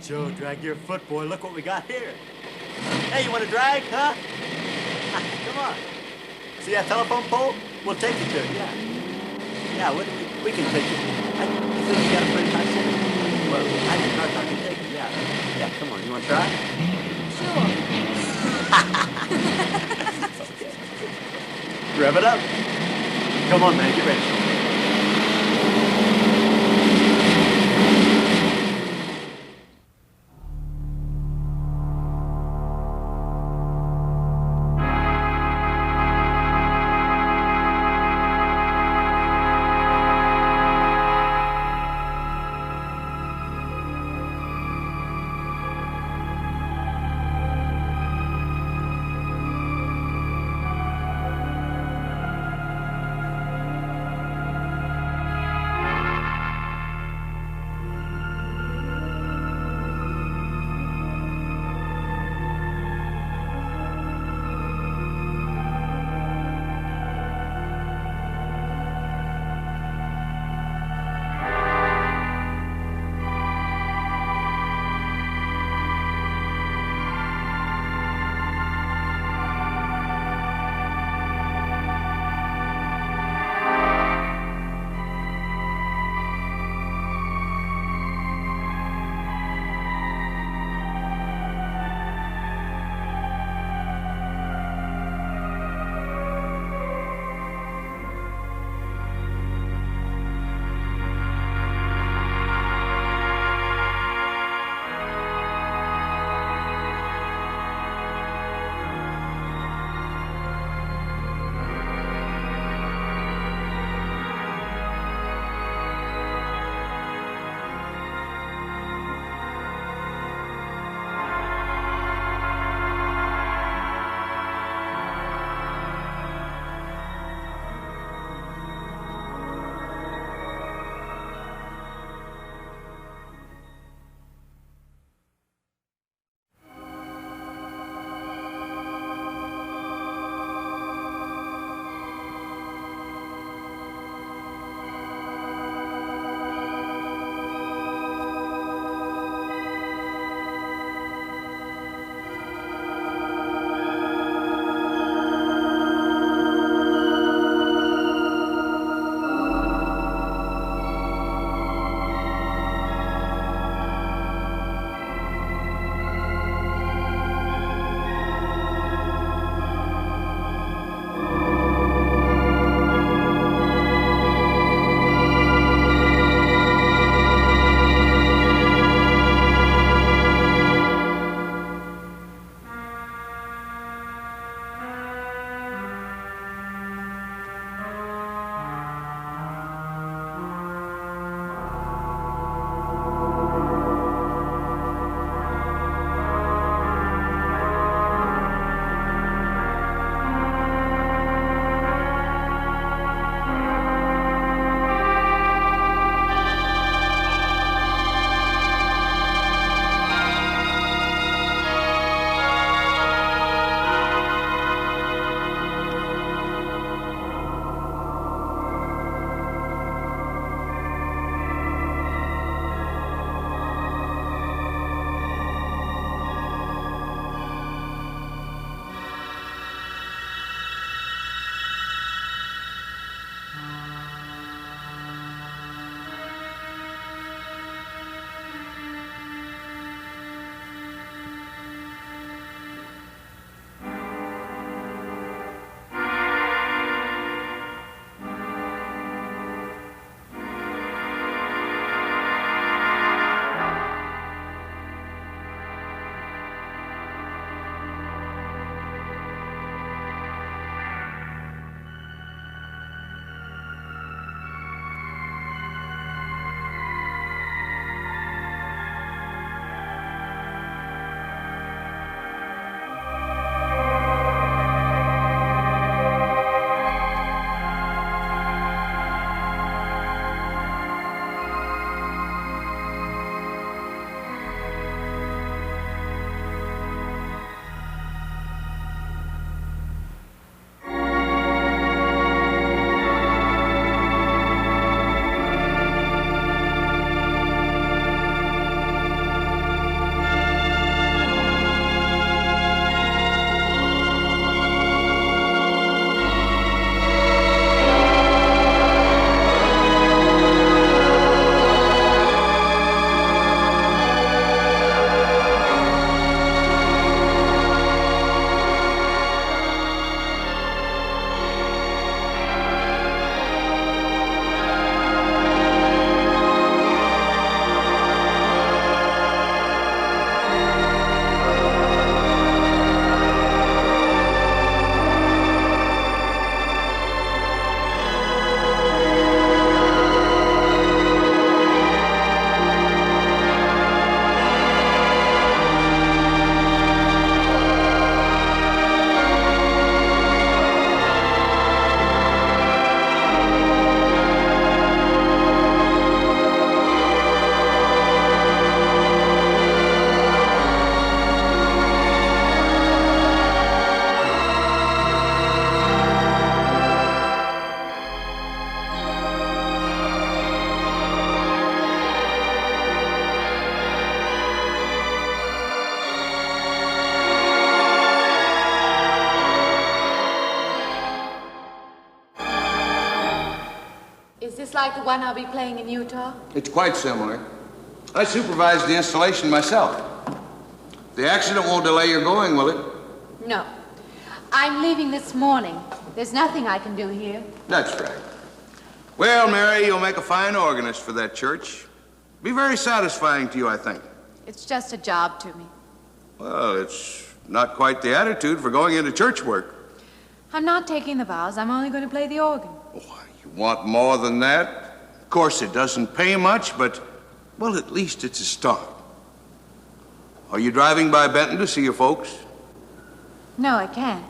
Joe, drag your foot, boy. Look what we got here. Hey, you want to drag, huh? Come on. See that telephone pole? We'll take you to it, yeah. Yeah, we can take you. You think you got a pretty high center? Well, I think I can take it, yeah. Yeah, come on. You want to try? Sure. Okay. Rev it up. Come on, man. Get ready. this like the one I'll be playing in Utah? It's quite similar. I supervised the installation myself. The accident won't delay your going, will it? No. I'm leaving this morning. There's nothing I can do here. That's right. Well, Mary, you'll make a fine organist for that church. Be very satisfying to you, I think. It's just a job to me. Well, it's not quite the attitude for going into church work. I'm not taking the vows. I'm only going to play the organ. Oh, you want more than that? Of course, it doesn't pay much, but, well, at least it's a start. Are you driving by Benton to see your folks? No, I can't.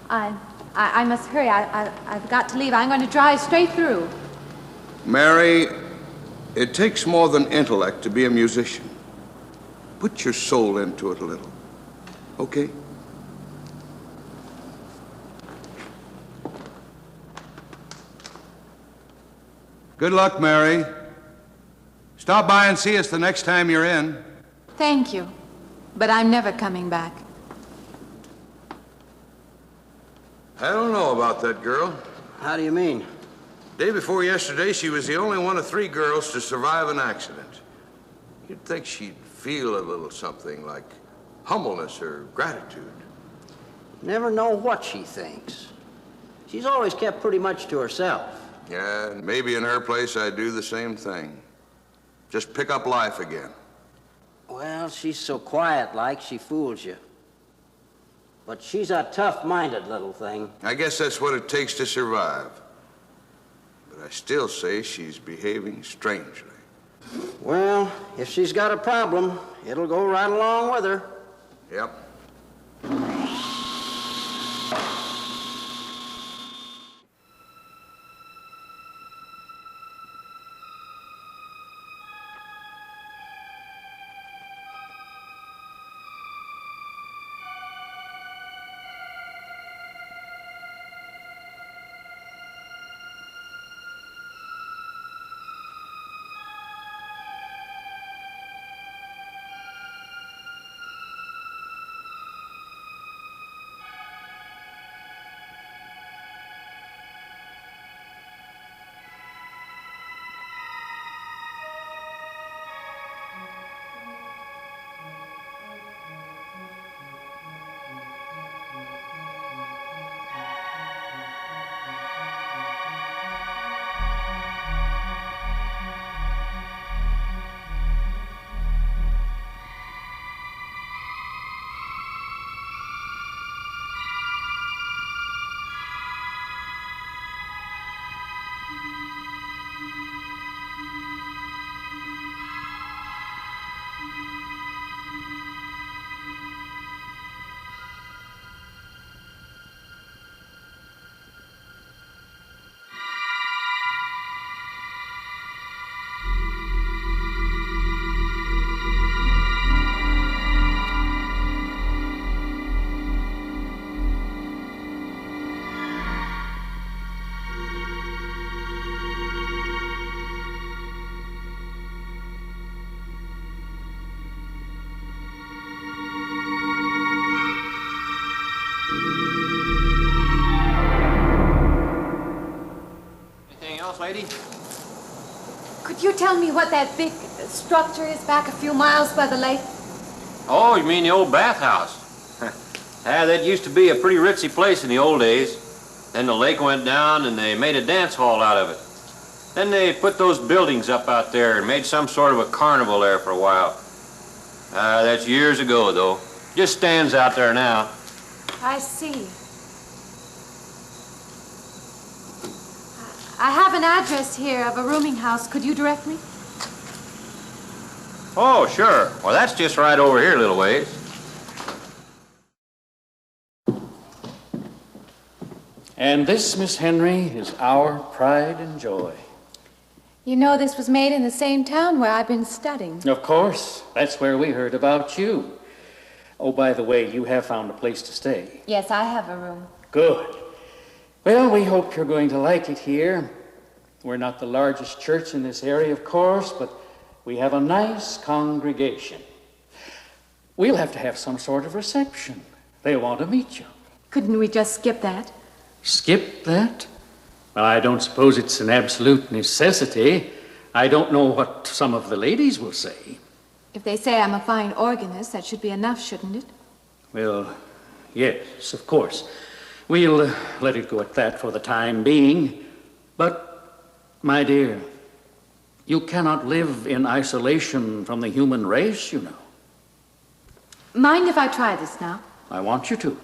I must hurry. I've got to leave. I'm going to drive straight through. Mary, it takes more than intellect to be a musician. Put your soul into it a little, okay? Good luck, Mary. Stop by and see us the next time you're in. Thank you, but I'm never coming back. I don't know about that girl. How do you mean? Day before yesterday, she was the only one of 3 girls to survive an accident. You'd think she'd feel a little something like humbleness or gratitude. Never know what she thinks. She's always kept pretty much to herself. Yeah, and maybe in her place I'd do the same thing. Just pick up life again. Well, she's so quiet-like, she fools you. But she's a tough-minded little thing. I guess that's what it takes to survive. But I still say she's behaving strangely. Well, if she's got a problem, it'll go right along with her. Yep. Lady? Could you tell me what that big structure is back a few miles by the lake? Oh, you mean the old bathhouse? That used to be a pretty ritzy place in the old days. Then the lake went down and they made a dance hall out of it. Then they put those buildings up out there and made some sort of a carnival there for a while. That's years ago, though. Just stands out there now. I see. I have an address here of a rooming house. Could you direct me? Oh, sure. Well, that's just right over here a little ways. And this, Miss Henry, is our pride and joy. You know this was made in the same town where I've been studying. Of course. That's where we heard about you. Oh, by the way, you have found a place to stay. Yes, I have a room. Good. Well, we hope you're going to like it here. We're not the largest church in this area, of course, but we have a nice congregation. We'll have to have some sort of reception. They want to meet you. Couldn't we just skip that? Skip that? Well, I don't suppose it's an absolute necessity. I don't know what some of the ladies will say. If they say I'm a fine organist, that should be enough, shouldn't it? Well, yes, of course. We'll let it go at that for the time being. But, my dear, you cannot live in isolation from the human race, you know. Mind if I try this now? I want you to.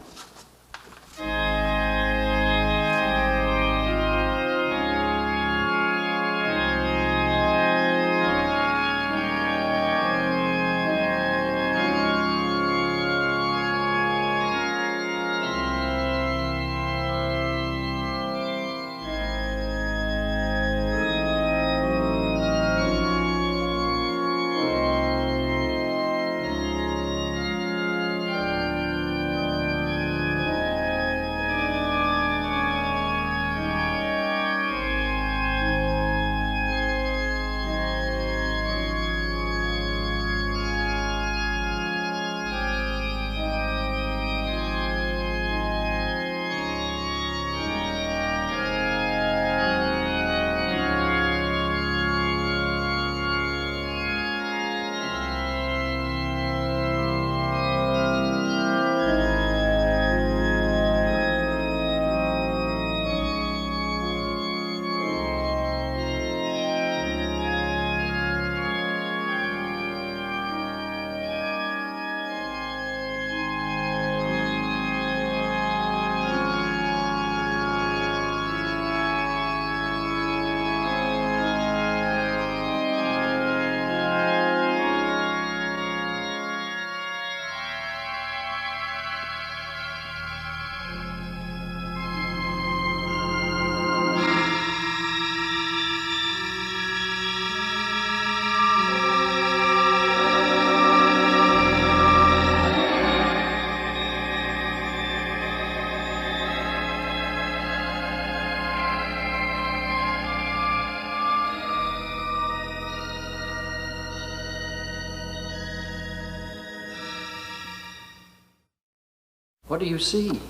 What do you see?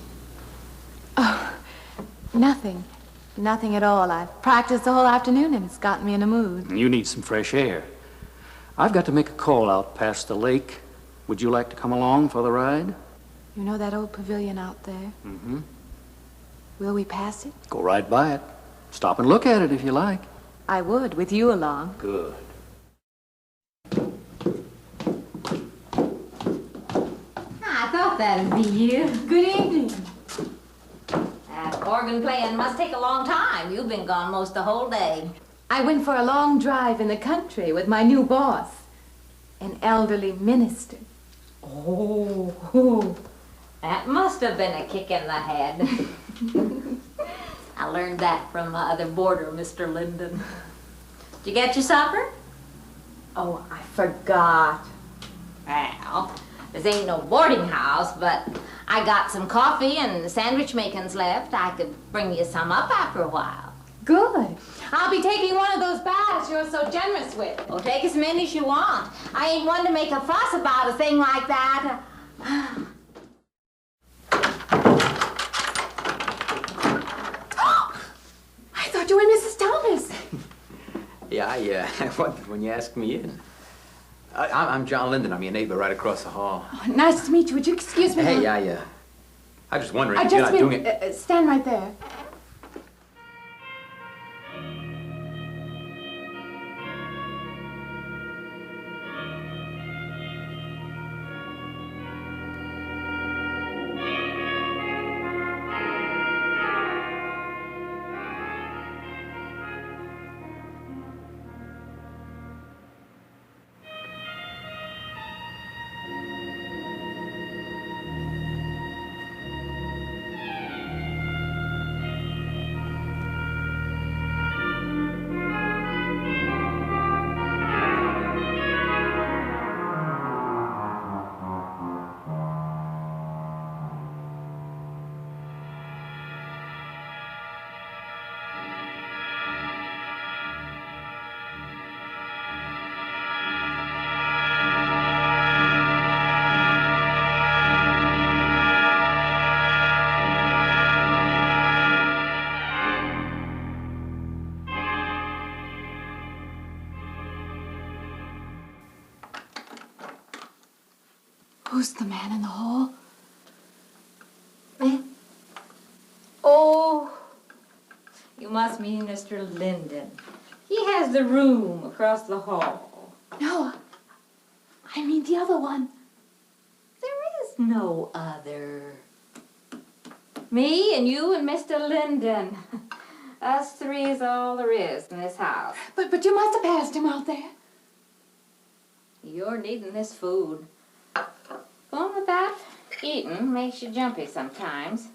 Oh, nothing. Nothing at all. I've practiced the whole afternoon and it's gotten me in a mood. You need some fresh air. I've got to make a call out past the lake. Would you like to come along for the ride? You know that old pavilion out there? Mm-hmm. Will we pass it? Go right by it. Stop and look at it if you like. I would, with you along. Good. I thought that'd be you. Good evening. That organ playing must take a long time. You've been gone most the whole day. I went for a long drive in the country with my new boss, an elderly minister. Oh, that must have been a kick in the head. I learned that from my other boarder, Mr. Linden. Did you get your supper? Oh, I forgot. Well, this ain't no boarding house, but I got some coffee and sandwich makings left. I could bring you some up after a while. Good. I'll be taking one of those baths you're so generous with. Well, take as many as you want. I ain't one to make a fuss about a thing like that. I thought you were Mrs. Thomas. Yeah, I wondered when you asked me in. I'm John Linden. I'm your neighbor right across the hall. Oh, nice to meet you. Would you excuse me? Hey, I was just wondering if You're you're not doing it. Stand right there. Who's the man in the hall? Man? Oh, you must mean Mr. Linden. He has the room across the hall. No, I mean the other one. There is no other. Me and you and Mr. Linden. Us three is all there is in this house. But you must have passed him out there. You're needing this food. Going without eating makes you jumpy sometimes.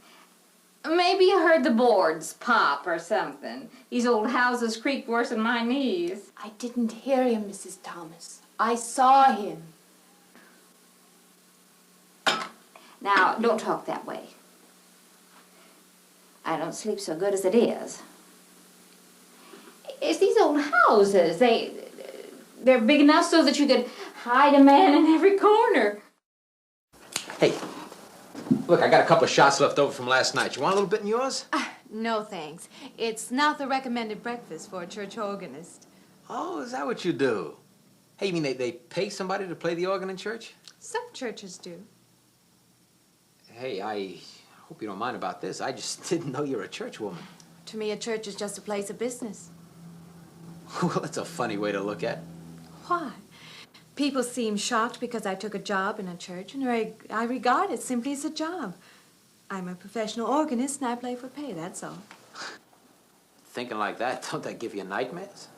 Maybe you heard the boards pop or something. These old houses creak worse than my knees. I didn't hear him, Mrs. Thomas. I saw him. Now, don't talk that way. I don't sleep so good as it is. It's these old houses. They're big enough so that you could hide a man in every corner. Hey, look, I got a couple of shots left over from last night. You want a little bit in yours? No, thanks. It's not the recommended breakfast for a church organist. Oh, is that what you do? Hey, you mean they pay somebody to play the organ in church? Some churches do. Hey, I hope you don't mind about this. I just didn't know you're a church woman. To me, a church is just a place of business. Well, that's a funny way to look at it. Why? People seem shocked because I took a job in a church, and I regard it simply as a job. I'm a professional organist, and I play for pay, that's all. Thinking like that, don't that give you nightmares?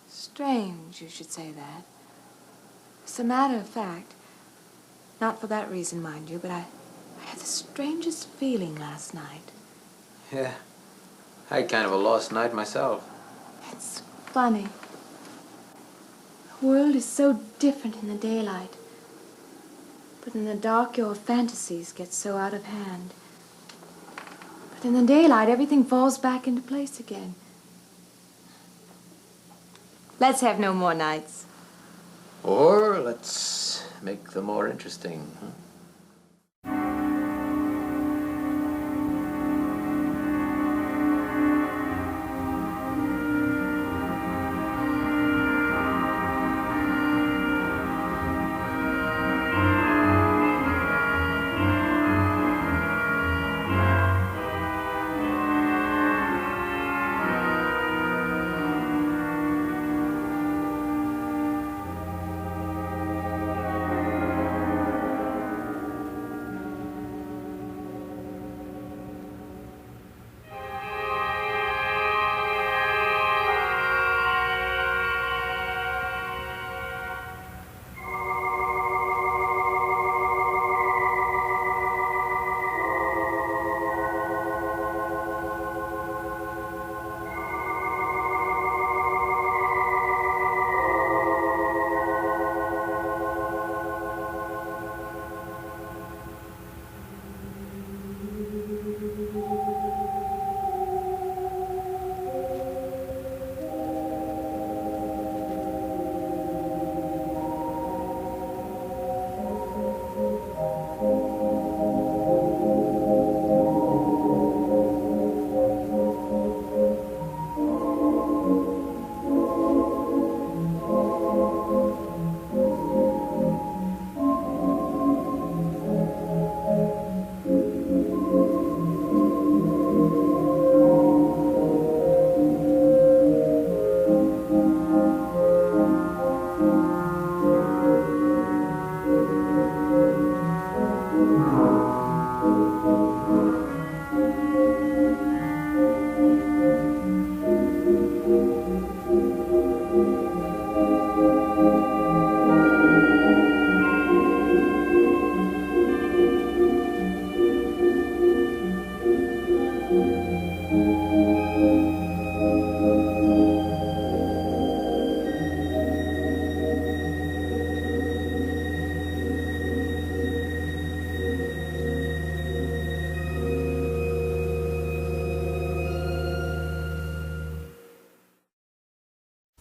Strange you should say that. As a matter of fact, not for that reason, mind you, but I had the strangest feeling last night. Yeah, I had kind of a lost night myself. It's funny. The world is so different in the daylight. But in the dark, your fantasies get so out of hand. But in the daylight, everything falls back into place again. Let's have no more nights. Or let's make them more interesting, huh?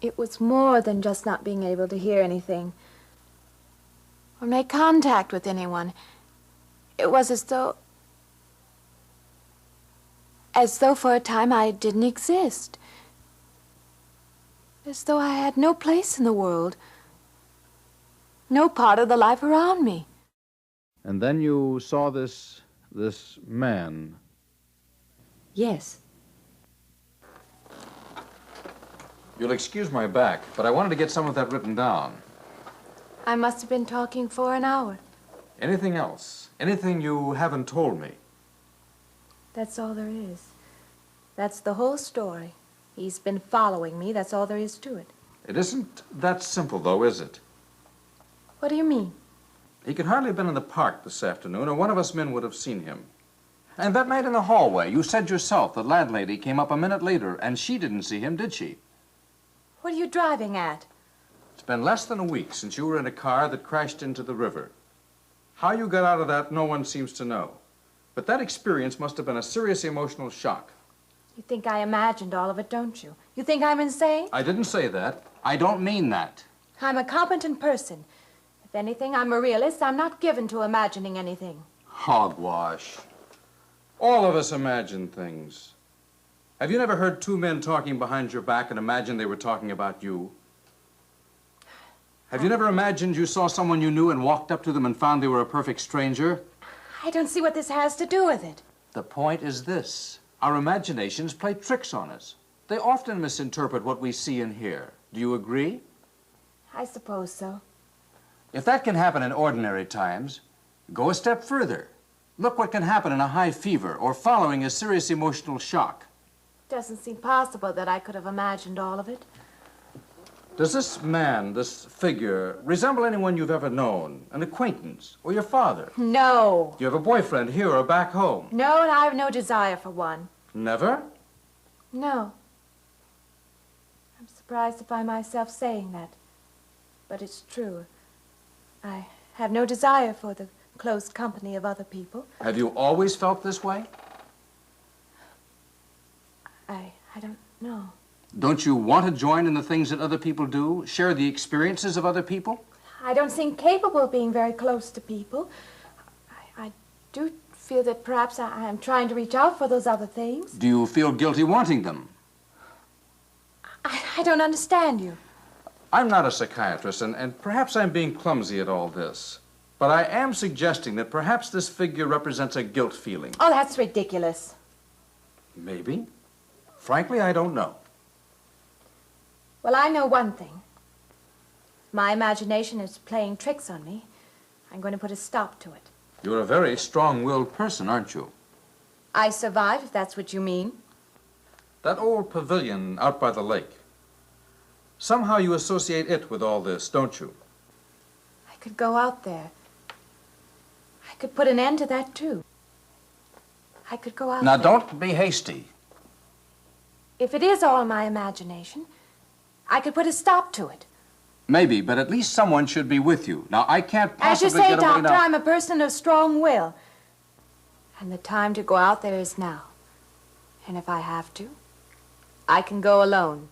It was more than just not being able to hear anything or make contact with anyone. It was as though for a time I didn't exist. As though I had no place in the world. No part of the life around me. And then you saw this man. Yes. You'll excuse my back, but I wanted to get some of that written down. I must have been talking for an hour. Anything else? Anything you haven't told me? That's all there is. That's the whole story. He's been following me. That's all there is to it. It isn't that simple, though, is it? What do you mean? He could hardly have been in the park this afternoon, or one of us men would have seen him. And that night in the hallway, you said yourself the landlady came up a minute later, and she didn't see him, did she? What are you driving at? It's been less than a week since you were in a car that crashed into the river. How you got out of that, no one seems to know. But that experience must have been a serious emotional shock. You think I imagined all of it, don't you? You think I'm insane? I didn't say that. I don't mean that. I'm a competent person. If anything, I'm a realist. I'm not given to imagining anything. Hogwash. All of us imagine things. Have you never heard two men talking behind your back and imagined they were talking about you? Have you never imagined you saw someone you knew and walked up to them and found they were a perfect stranger? I don't see what this has to do with it. The point is this. Our imaginations play tricks on us. They often misinterpret what we see and hear. Do you agree? I suppose so. If that can happen in ordinary times, go a step further. Look what can happen in a high fever or following a serious emotional shock. Doesn't seem possible that I could have imagined all of it. Does this man, this figure, resemble anyone you've ever known? An acquaintance? Or your father? No. Do you have a boyfriend here or back home? No, and I have no desire for one. Never? No. I'm surprised to find myself saying that. But it's true. I have no desire for the close company of other people. Have you always felt this way? I don't know. Don't you want to join in the things that other people do? Share the experiences of other people? I don't seem capable of being very close to people. I do feel that perhaps I am trying to reach out for those other things. Do you feel guilty wanting them? I don't understand you. I'm not a psychiatrist, and perhaps I'm being clumsy at all this. But I am suggesting that perhaps this figure represents a guilt feeling. Oh, that's ridiculous. Maybe. Frankly, I don't know. Well, I know one thing. My imagination is playing tricks on me. I'm going to put a stop to it. You're a very strong-willed person, aren't you? I survive, if that's what you mean. That old pavilion out by the lake. Somehow you associate it with all this, don't you? I could go out there. I could put an end to that, too. I could go out Now, there. don't be hasty. If it is all my imagination, I could put a stop to it. Maybe, but at least someone should be with you. Now, I can't possibly As you say, get away Doctor, now. I'm a person of strong will. And the time to go out there is now. And if I have to, I can go alone.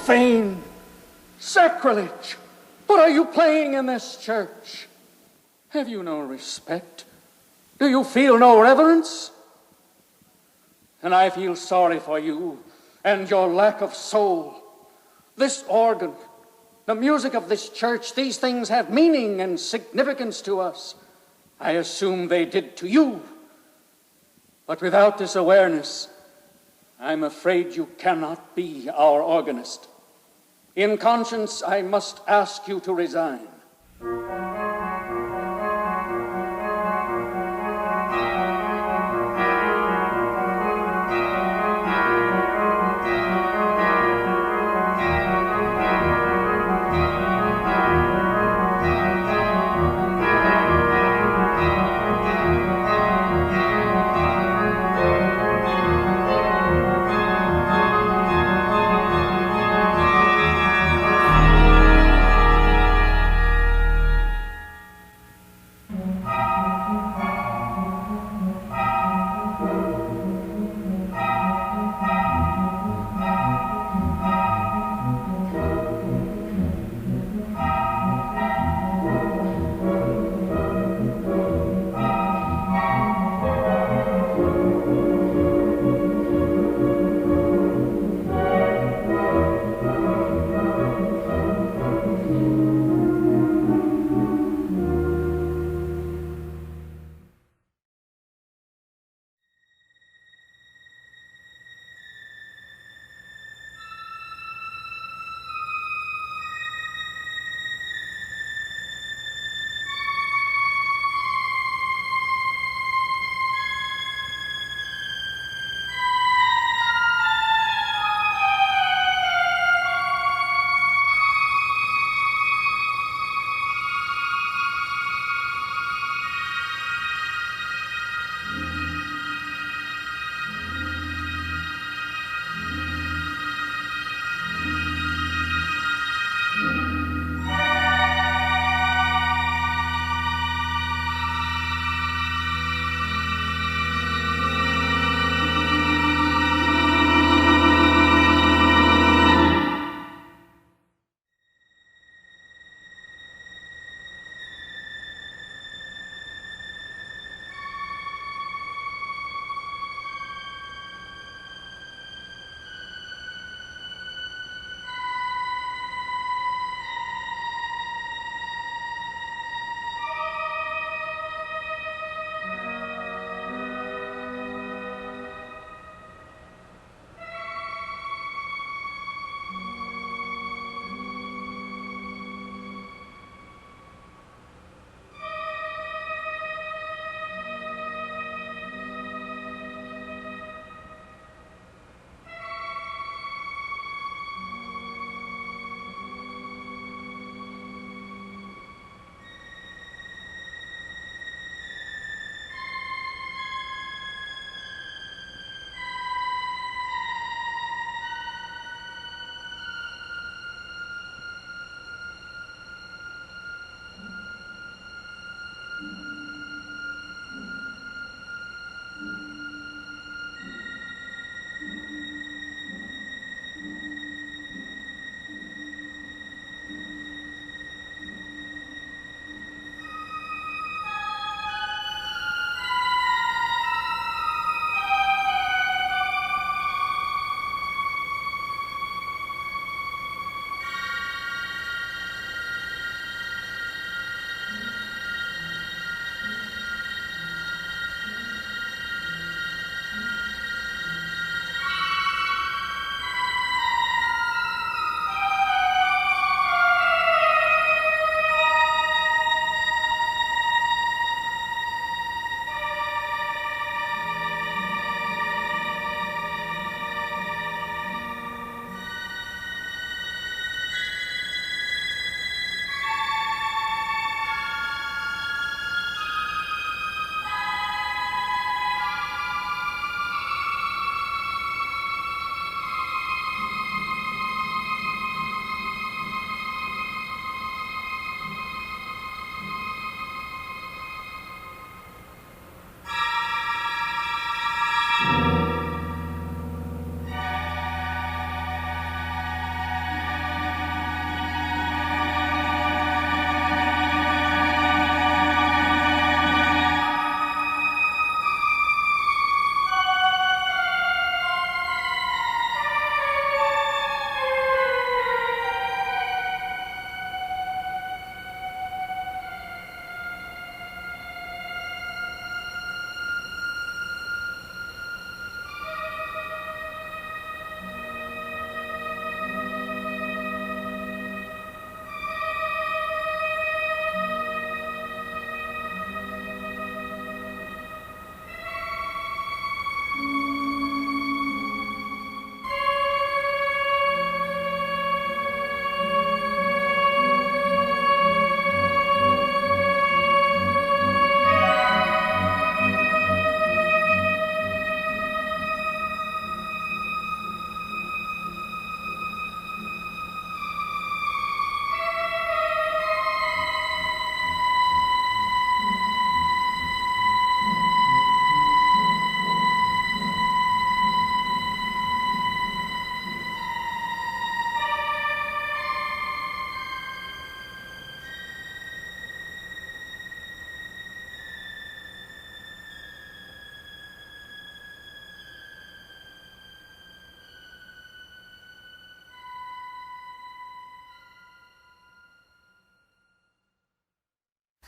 Profane! Sacrilege! What are you playing in this church? Have you no respect? Do you feel no reverence? And I feel sorry for you and your lack of soul. This organ, the music of this church, these things have meaning and significance to us. I assume they did to you. But without this awareness, I'm afraid you cannot be our organist. In conscience, I must ask you to resign.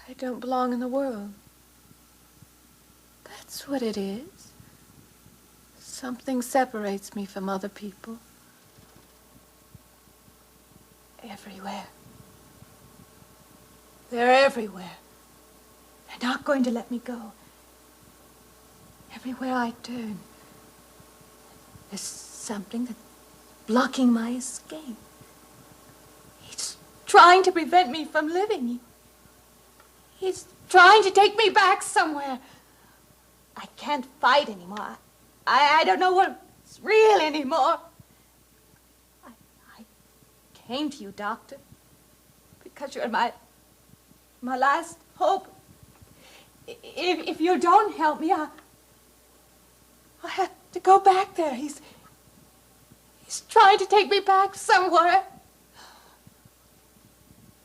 I don't belong in the world. That's what it is. Something separates me from other people. Everywhere. They're everywhere. They're not going to let me go. Everywhere I turn, there's something that's blocking my escape. He's trying to prevent me from living. He's trying to take me back somewhere. I can't fight anymore. I don't know what's real anymore. I came to you, Doctor, because you're my last hope. If you don't help me, I'll have to go back there. He's trying to take me back somewhere.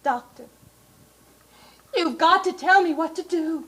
Doctor, you've got to tell me what to do.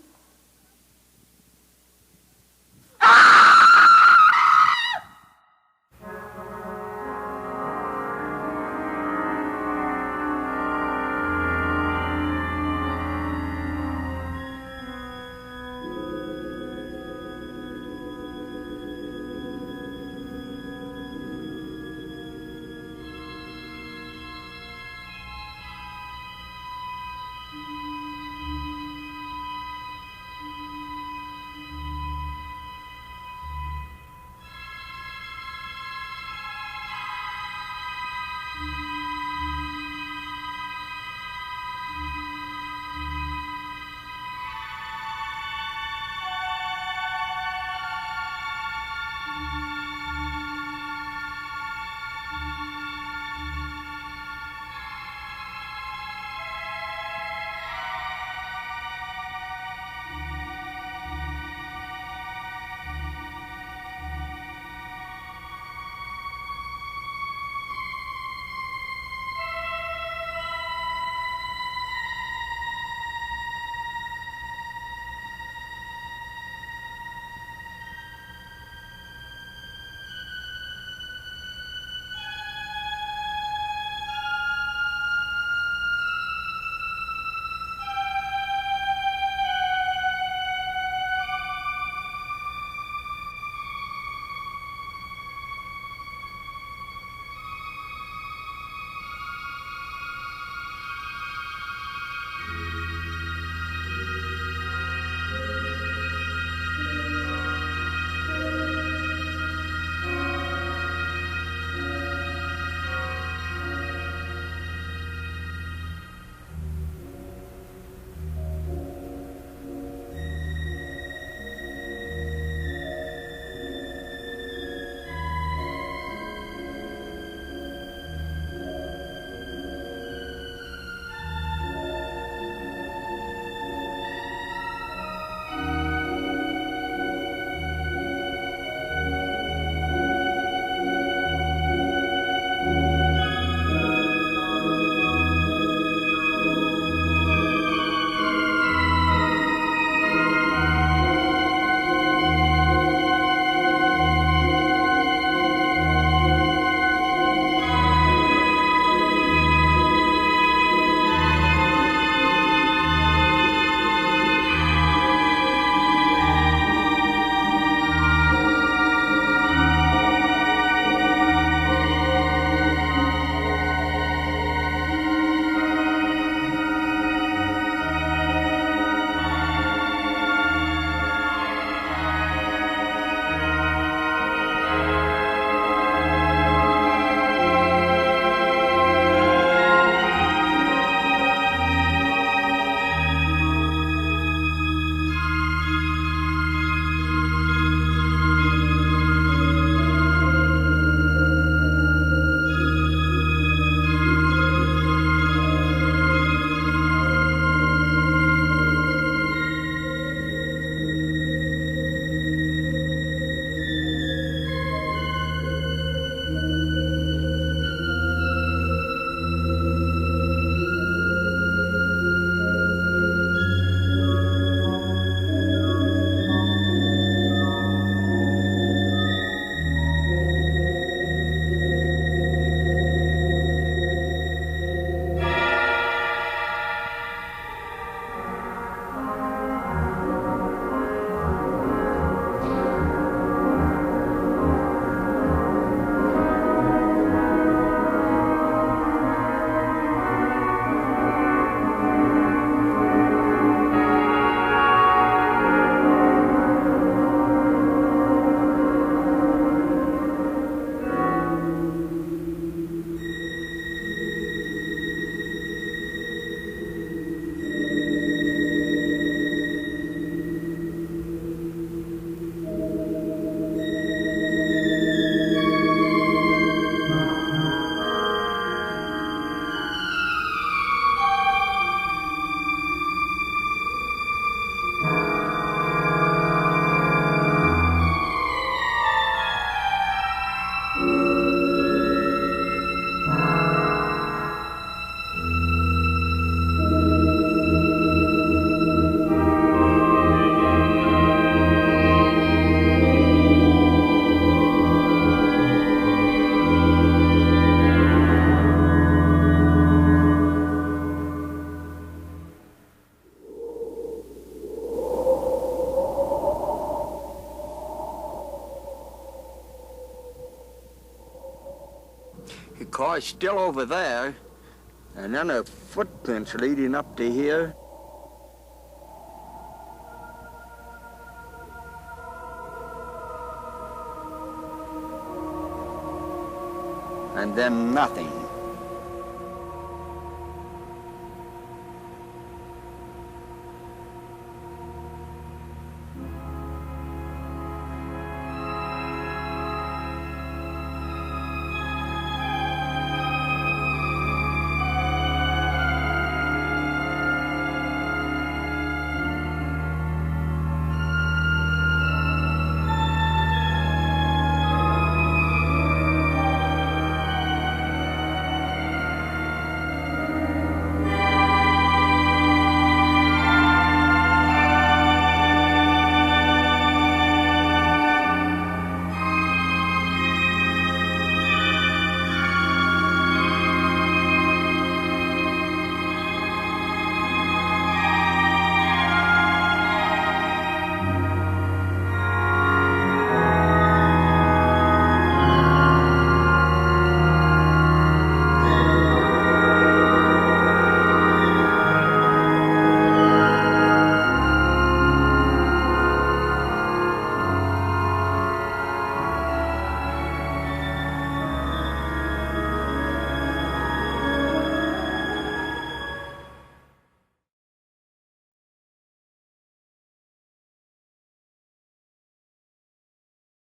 The car's still over there, and then a footprints leading up to here. And then nothing.